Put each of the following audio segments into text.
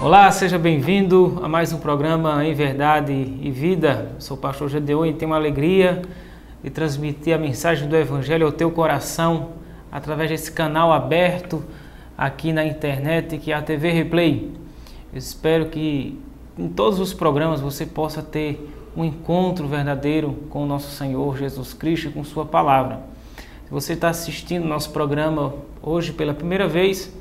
Olá, seja bem-vindo a mais um programa Em Verdade e Vida. Eu sou o pastor Gedeon e tenho a alegria de transmitir a mensagem do Evangelho ao teu coração através desse canal aberto aqui na internet, que é a TV Replay. Eu espero que em todos os programas você possa ter um encontro verdadeiro com o nosso Senhor Jesus Cristo e com sua palavra. Se você está assistindo nosso programa hoje pela primeira vez,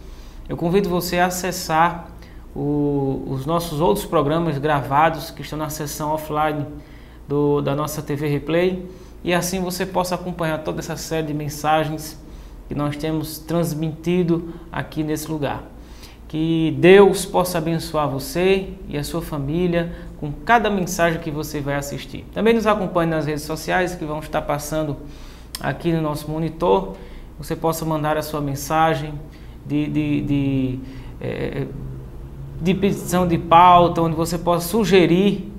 eu convido você a acessar os nossos outros programas gravados que estão na seção offline da nossa TV Replay, e assim você possa acompanhar toda essa série de mensagens que nós temos transmitido aqui nesse lugar. Que Deus possa abençoar você e a sua família com cada mensagem que você vai assistir. Também nos acompanhe nas redes sociais que vão estar passando aqui no nosso monitor. Você possa mandar a sua mensagem de petição de pauta, onde você possa sugerir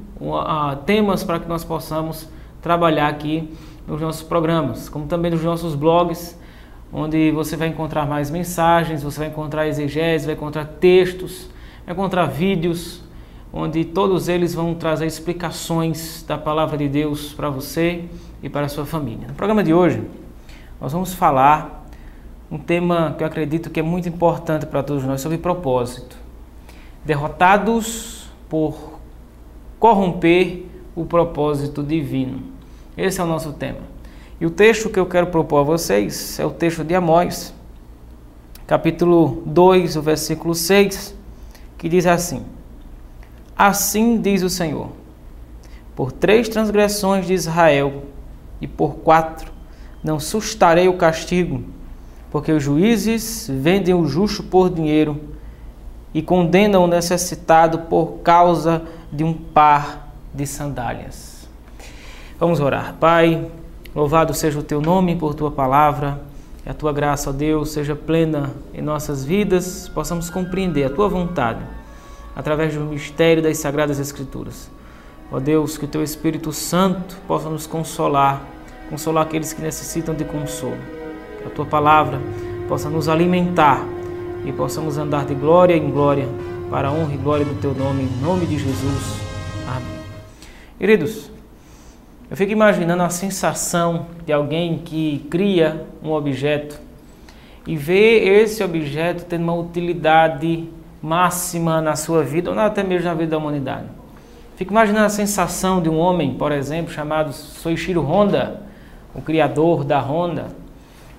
temas para que nós possamos trabalhar aqui nos nossos programas, como também nos nossos blogs, onde você vai encontrar mais mensagens, você vai encontrar exegeses, vai encontrar textos, vai encontrar vídeos, onde todos eles vão trazer explicações da palavra de Deus para você e para a sua família. No programa de hoje, nós vamos falar um tema que eu acredito que é muito importante para todos nós, sobre propósito. Derrotados por corromper o propósito divino. Esse é o nosso tema. E o texto que eu quero propor a vocês é o texto de Amós, capítulo 2, o versículo 6, que diz assim: Assim diz o Senhor, por 3 transgressões de Israel e por 4 não sustarei o castigo, porque os juízes vendem o justo por dinheiro e condenam o necessitado por causa de um par de sandálias. Vamos orar. Pai, louvado seja o teu nome por tua palavra, e a tua graça, ó Deus, seja plena em nossas vidas, possamos compreender a tua vontade através do mistério das Sagradas Escrituras. Ó Deus, que o teu Espírito Santo possa nos consolar aqueles que necessitam de consolo. Que a tua palavra possa nos alimentar e possamos andar de glória em glória para a honra e glória do teu nome, em nome de Jesus. Amém. Queridos, eu fico imaginando a sensação de alguém que cria um objeto e vê esse objeto tendo uma utilidade máxima na sua vida, ou até mesmo na vida da humanidade. Fico imaginando a sensação de um homem, por exemplo, chamado Soichiro Honda, o criador da Honda,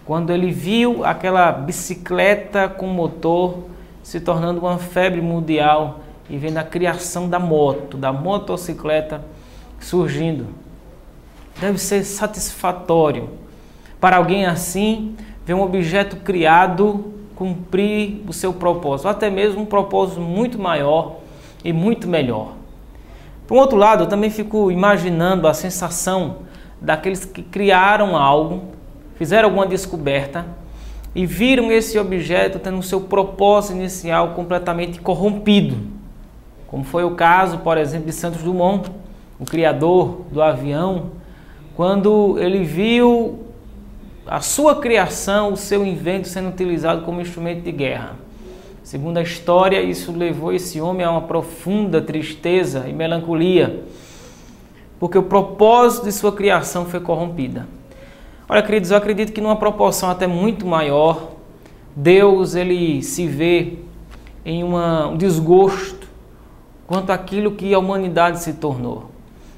quando ele viu aquela bicicleta com motor se tornando uma febre mundial e vendo a criação da motocicleta surgindo. Deve ser satisfatório para alguém assim ver um objeto criado cumprir o seu propósito, até mesmo um propósito muito maior e muito melhor. Por um outro lado, eu também fico imaginando a sensação daqueles que criaram algo, fizeram alguma descoberta e viram esse objeto tendo o seu propósito inicial completamente corrompido, como foi o caso, por exemplo, de Santos Dumont, o criador do avião, quando ele viu a sua criação, o seu invento sendo utilizado como instrumento de guerra. Segundo a história, isso levou esse homem a uma profunda tristeza e melancolia, porque o propósito de sua criação foi corrompida. Olha, queridos, eu acredito que numa proporção até muito maior, Deus ele se vê em um desgosto quanto àquilo que a humanidade se tornou.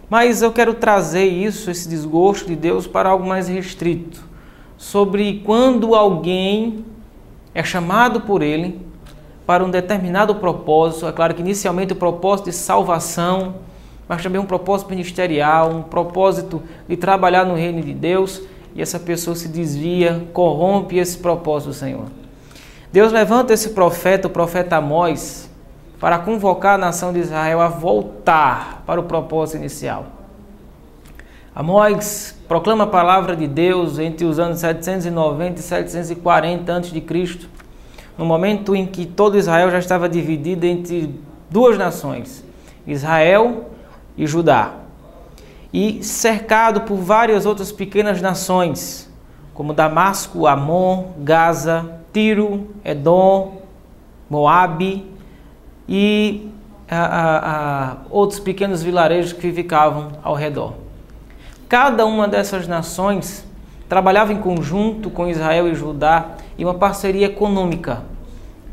Mas eu quero trazer esse desgosto de Deus para algo mais restrito, sobre quando alguém é chamado por Ele para um determinado propósito. É claro que inicialmente o propósito de salvação, mas também um propósito ministerial, um propósito de trabalhar no reino de Deus, e essa pessoa se desvia, corrompe esse propósito do Senhor. Deus levanta esse profeta, o profeta Amós, para convocar a nação de Israel a voltar para o propósito inicial. Amós proclama a palavra de Deus entre os anos 790 e 740 a.C., no momento em que todo Israel já estava dividido entre duas nações, Israel e Judá, e cercado por várias outras pequenas nações, como Damasco, Amon, Gaza, Tiro, Edom, Moabe, e outros pequenos vilarejos que ficavam ao redor. Cada uma dessas nações trabalhava em conjunto com Israel e Judá em uma parceria econômica.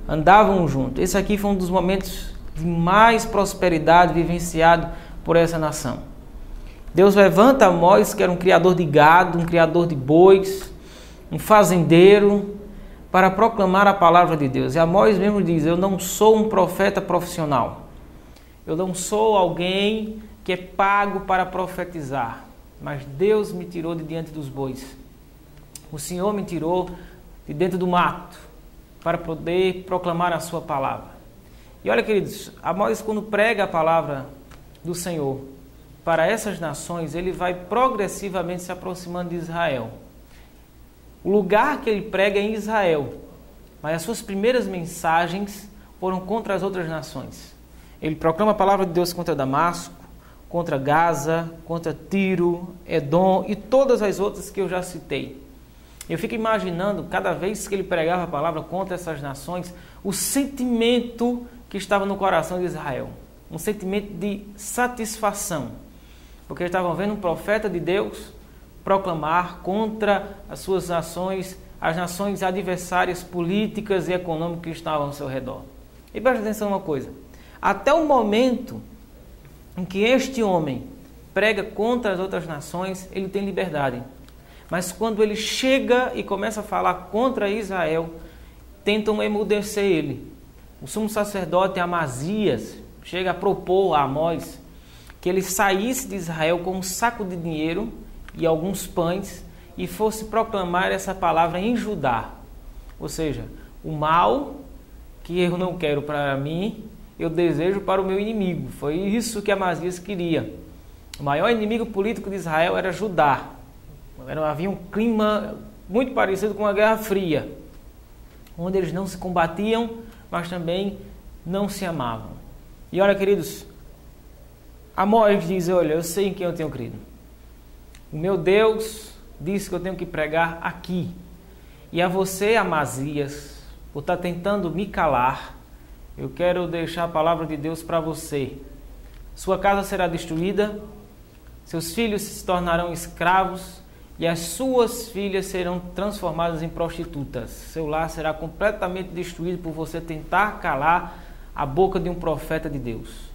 Andavam juntos. Esse aqui foi um dos momentos de mais prosperidade vivenciado por essa nação. Deus levanta Amós, que era um criador de gado, um criador de bois, um fazendeiro, para proclamar a palavra de Deus. E Amós mesmo diz: eu não sou um profeta profissional. Eu não sou alguém que é pago para profetizar. Mas Deus me tirou de diante dos bois. O Senhor me tirou de dentro do mato para poder proclamar a sua palavra. E olha, queridos, Amós, quando prega a palavra do Senhor para essas nações, ele vai progressivamente se aproximando de Israel. O lugar que ele prega é em Israel, mas as suas primeiras mensagens foram contra as outras nações. Ele proclama a palavra de Deus contra Damasco, contra Gaza, contra Tiro, Edom e todas as outras que eu já citei. Eu fico imaginando, cada vez que ele pregava a palavra contra essas nações, o sentimento que estava no coração de Israel. Um sentimento de satisfação, porque eles estavam vendo um profeta de Deus proclamar contra as suas nações, as nações adversárias políticas e econômicas que estavam ao seu redor. E preste atenção uma coisa: até o momento em que este homem prega contra as outras nações, ele tem liberdade. Mas quando ele chega e começa a falar contra Israel, tentam emudecer ele. O sumo sacerdote Amazias chega a propor a Amós que ele saísse de Israel com um saco de dinheiro e alguns pães e fosse proclamar essa palavra em Judá. Ou seja, o mal que eu não quero para mim, eu desejo para o meu inimigo. Foi isso que Amazias queria. O maior inimigo político de Israel era Judá. Havia um clima muito parecido com a Guerra Fria, onde eles não se combatiam, mas também não se amavam. E olha, queridos, Amós diz: olha, eu sei em quem eu tenho crido. O meu Deus disse que eu tenho que pregar aqui. E a você, Amazias, por estar tentando me calar, eu quero deixar a palavra de Deus para você. Sua casa será destruída, seus filhos se tornarão escravos e as suas filhas serão transformadas em prostitutas. Seu lar será completamente destruído por você tentar calar a boca de um profeta de Deus.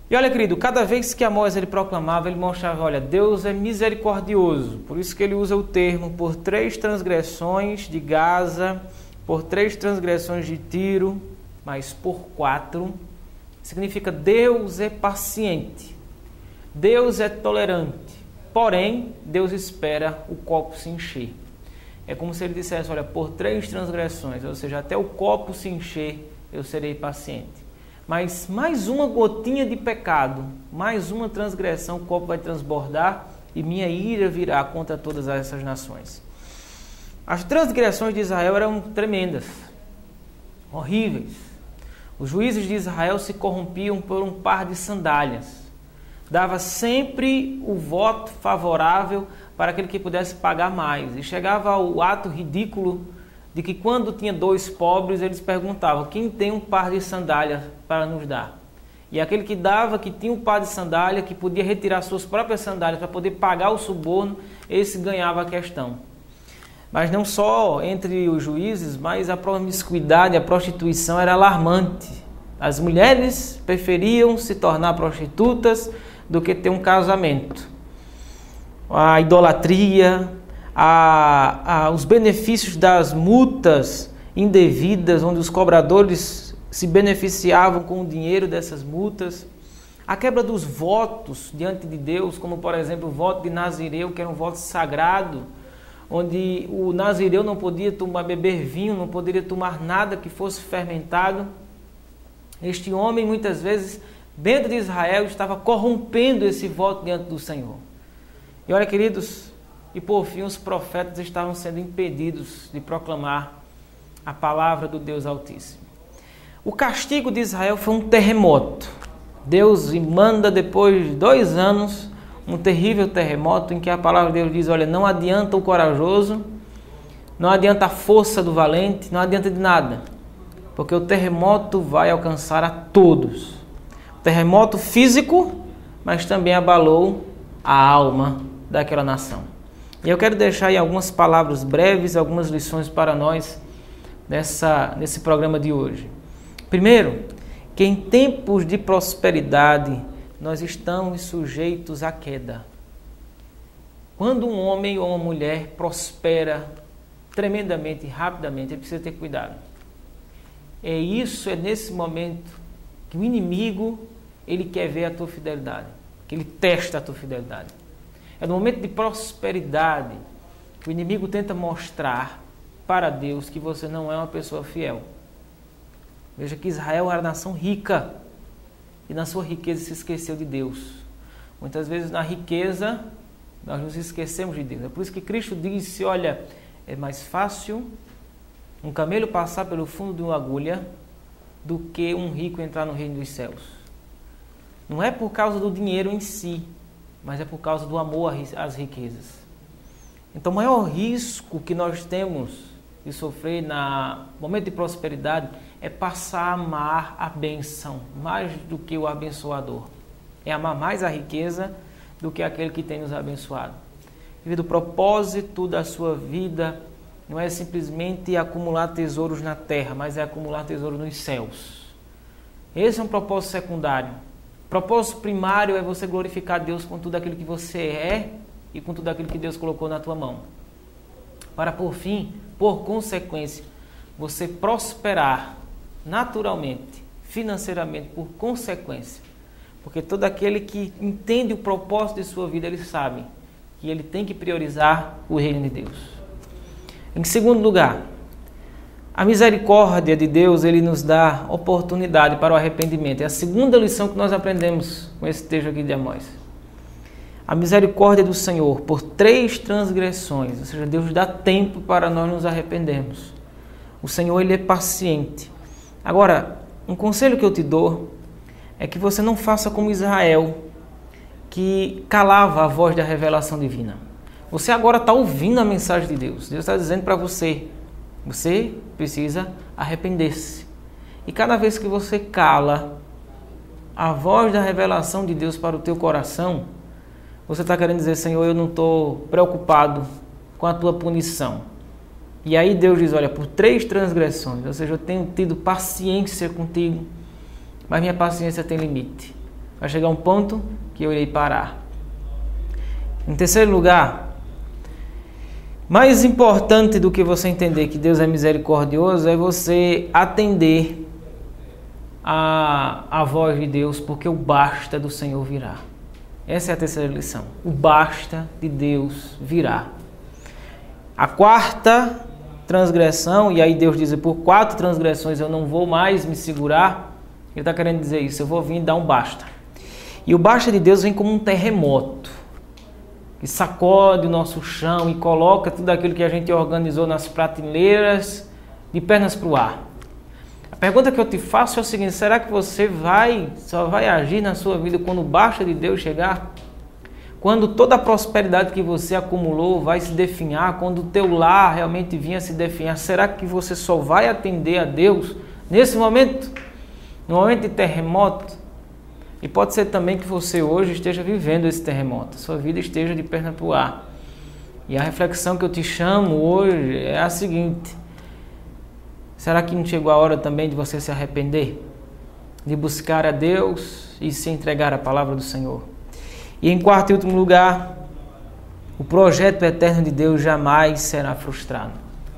E olha, querido, cada vez que Amós ele proclamava, ele mostrava: olha, Deus é misericordioso. Por isso que ele usa o termo: por 3 transgressões de Gaza, por 3 transgressões de Tiro, mas por 4. Significa Deus é paciente, Deus é tolerante, porém Deus espera o copo se encher. É como se ele dissesse: olha, por 3 transgressões, ou seja, até o copo se encher, eu serei paciente. Mas mais uma gotinha de pecado, mais uma transgressão, o copo vai transbordar e minha ira virá contra todas essas nações. As transgressões de Israel eram tremendas, horríveis. Os juízes de Israel se corrompiam por um par de sandálias. Dava sempre o voto favorável para aquele que pudesse pagar mais. E chegava ao ato ridículo de que quando tinha 2 pobres, eles perguntavam: quem tem um par de sandálias para nos dar? E aquele que dava, que tinha um par de sandália, que podia retirar suas próprias sandálias para poder pagar o suborno, esse ganhava a questão. Mas não só entre os juízes, mas a promiscuidade, a prostituição era alarmante. As mulheres preferiam se tornar prostitutas do que ter um casamento. A idolatria, os benefícios das multas indevidas, onde os cobradores se beneficiavam com o dinheiro dessas multas, a quebra dos votos diante de Deus, como por exemplo o voto de Nazireu, que era um voto sagrado, onde o Nazireu não podia beber vinho, não poderia tomar nada que fosse fermentado. Este homem muitas vezes dentro de Israel estava corrompendo esse voto diante do Senhor. E olha, queridos, e por fim os profetas estavam sendo impedidos de proclamar a palavra do Deus Altíssimo. O castigo de Israel foi um terremoto. Deus manda depois de 2 anos um terrível terremoto em que a palavra de Deus diz: olha, não adianta o corajoso, não adianta a força do valente, não adianta de nada. porque o terremoto vai alcançar a todos. O terremoto físico, mas também abalou a alma daquela nação. E eu quero deixar aí algumas palavras breves, algumas lições para nós nesse programa de hoje. Primeiro, que em tempos de prosperidade nós estamos sujeitos à queda. Quando um homem ou uma mulher prospera tremendamente, rapidamente, ele precisa ter cuidado. É nesse momento que o inimigo, ele quer ver a tua fidelidade, que ele testa a tua fidelidade. É no momento de prosperidade que o inimigo tenta mostrar para Deus que você não é uma pessoa fiel. Veja que Israel era uma nação rica e na sua riqueza se esqueceu de Deus. Muitas vezes na riqueza nós nos esquecemos de Deus. É por isso que Cristo disse, olha, é mais fácil um camelo passar pelo fundo de uma agulha do que um rico entrar no reino dos céus. Não é por causa do dinheiro em si, mas é por causa do amor às riquezas. Então o maior risco que nós temos de sofrer no momento de prosperidade é passar a amar a bênção mais do que o abençoador. É amar mais a riqueza do que aquele que tem nos abençoado. O propósito da sua vida não é simplesmente acumular tesouros na terra, mas é acumular tesouros nos céus. Esse é um propósito secundário. O propósito primário é você glorificar Deus com tudo aquilo que você é e com tudo aquilo que Deus colocou na tua mão. Para, por fim, por consequência, você prosperar naturalmente, financeiramente, por consequência. Porque todo aquele que entende o propósito de sua vida, ele sabe que ele tem que priorizar o reino de Deus. Em segundo lugar, a misericórdia de Deus, ele nos dá oportunidade para o arrependimento. É a segunda lição que nós aprendemos com esse texto aqui de Amós. A misericórdia do Senhor por 3 transgressões, ou seja, Deus dá tempo para nós nos arrependermos. O Senhor, ele é paciente. Agora, um conselho que eu te dou é que você não faça como Israel, que calava a voz da revelação divina. Você agora está ouvindo a mensagem de Deus. Deus está dizendo para você, você precisa arrepender-se. E cada vez que você cala a voz da revelação de Deus para o teu coração, você está querendo dizer, Senhor, eu não estou preocupado com a tua punição. E aí Deus diz, olha, por 3 transgressões, ou seja, eu tenho tido paciência contigo, mas minha paciência tem limite. Vai chegar um ponto que eu irei parar. Em terceiro lugar, mais importante do que você entender que Deus é misericordioso é você atender a voz de Deus, porque o basta do Senhor virá. Essa é a terceira lição. O basta de Deus virá. A 4ª transgressão, e aí Deus diz, por 4 transgressões eu não vou mais me segurar. Ele está querendo dizer isso, eu vou vir dar um basta. E o basta de Deus vem como um terremoto, que sacode o nosso chão e coloca tudo aquilo que a gente organizou nas prateleiras de pernas para o ar. A pergunta que eu te faço é o seguinte, será que você só vai agir na sua vida quando o basta de Deus chegar? Quando toda a prosperidade que você acumulou vai se definhar, quando o teu lar realmente vinha se definhar, será que você só vai atender a Deus nesse momento? No momento de terremoto? E pode ser também que você hoje esteja vivendo esse terremoto, sua vida esteja de perna para o ar. E a reflexão que eu te chamo hoje é a seguinte, será que não chegou a hora também de você se arrepender? De buscar a Deus e se entregar à palavra do Senhor? E em 4º e último lugar, o projeto eterno de Deus jamais será frustrado.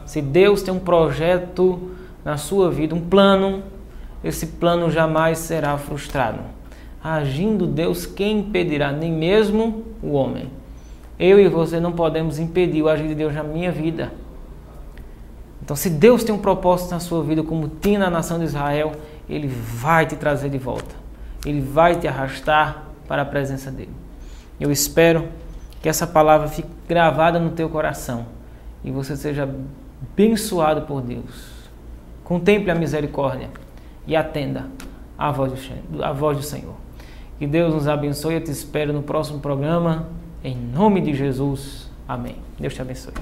Se Deus tem um projeto na sua vida, um plano, esse plano jamais será frustrado. Agindo Deus, quem impedirá? Nem mesmo o homem. Eu e você não podemos impedir o agir de Deus na minha vida. Então, se Deus tem um propósito na sua vida, como tinha na nação de Israel, Ele vai te trazer de volta. Ele vai te arrastar para a presença dEle. Eu espero que essa palavra fique gravada no teu coração e você seja abençoado por Deus. Contemple a misericórdia e atenda à voz do Senhor. Que Deus nos abençoe. Eu te espero no próximo programa. Em nome de Jesus. Amém. Deus te abençoe.